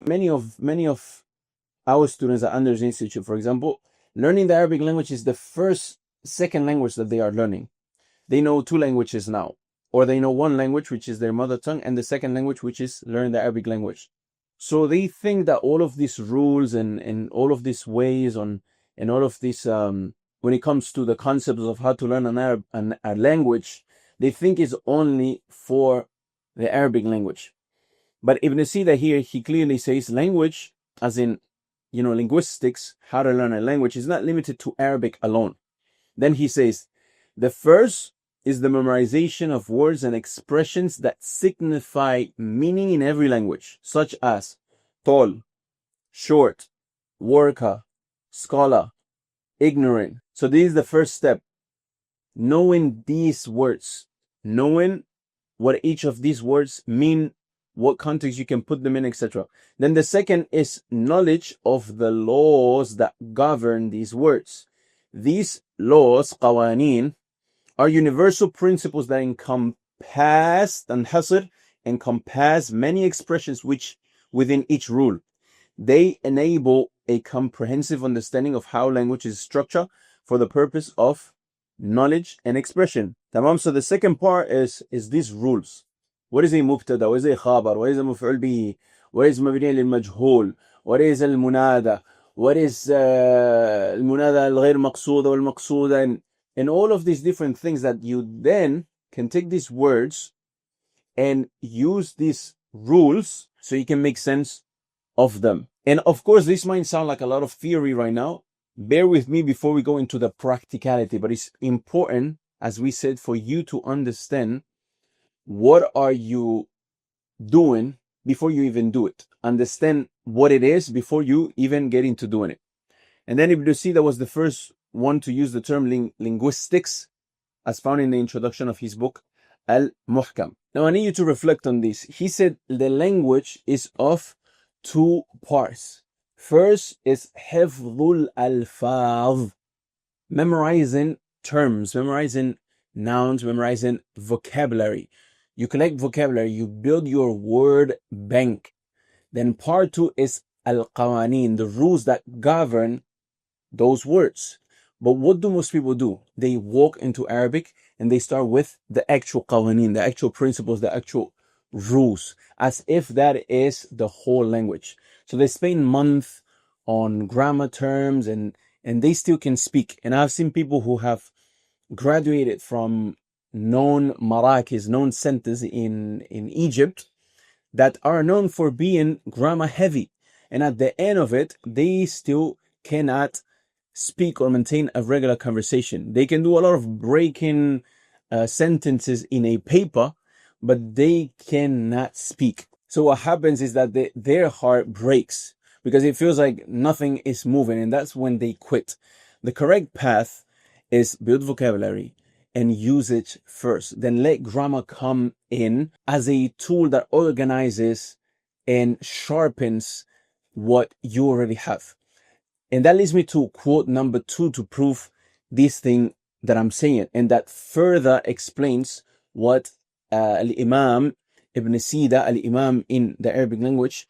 many of our students at Anders Institute, for example, learning the Arabic language is the second language that they are learning. They know two languages now, or they know one language, which is their mother tongue, and the second language, which is learn the Arabic language. So they think that all of these rules and all of these ways and all of this, when it comes to the concepts of how to learn a language, they think is only for the Arabic language. But Ibn Sina here, he clearly says language, as in, linguistics, how to learn a language, is not limited to Arabic alone. Then he says, the first is the memorization of words and expressions that signify meaning in every language, such as tall, short, worker, scholar, ignorant. So this is the first step. Knowing these words, knowing what each of these words mean, what context you can put them in, etc. Then the second is knowledge of the laws that govern these words. These laws, qawaneen, are universal principles that encompass many expressions which within each rule. They enable a comprehensive understanding of how language is structured for the purpose of knowledge and expression. Tamam. So the second part is these rules. What is a mubtada? What is a khabar? What is a maf'ul bihi? What is mabni lil majhul? What is al munada? What is al munada al ghayr maqsuda wal maqsuda? And all of these different things that you then can take these words and use these rules so you can make sense of them. And of course, this might sound like a lot of theory right now. Bear with me before we go into the practicality, but it's important, as we said, for you to understand what are you doing before you even do it. Understand what it is before you even get into doing it. And then Ibn Sina was the first one to use the term linguistics, as found in the introduction of his book, Al-Muhkam. Now I need you to reflect on this. He said the language is of two parts. First is hifdhul alfaz, memorizing terms, memorizing nouns, memorizing vocabulary. You collect vocabulary, you build your word bank. Then part two is al-qawaneen, the rules that govern those words. But what do most people do? They walk into Arabic and they start with the actual qawaneen, the actual principles, the actual rules, as if that is the whole language. So they spend months on grammar terms and they still can speak. And I've seen people who have graduated from known marakis, known centers in Egypt that are known for being grammar heavy. And at the end of it, they still cannot speak or maintain a regular conversation. They can do a lot of breaking sentences in a paper, but they cannot speak. So what happens is that their heart breaks because it feels like nothing is moving, and that's when they quit. The correct path is build vocabulary and use it first. Then let grammar come in as a tool that organizes and sharpens what you already have. And that leads me to quote number 2 to prove this thing that I'm saying, and that further explains what Al-Imam Ibn Sina, Al-Imam in the Arabic language,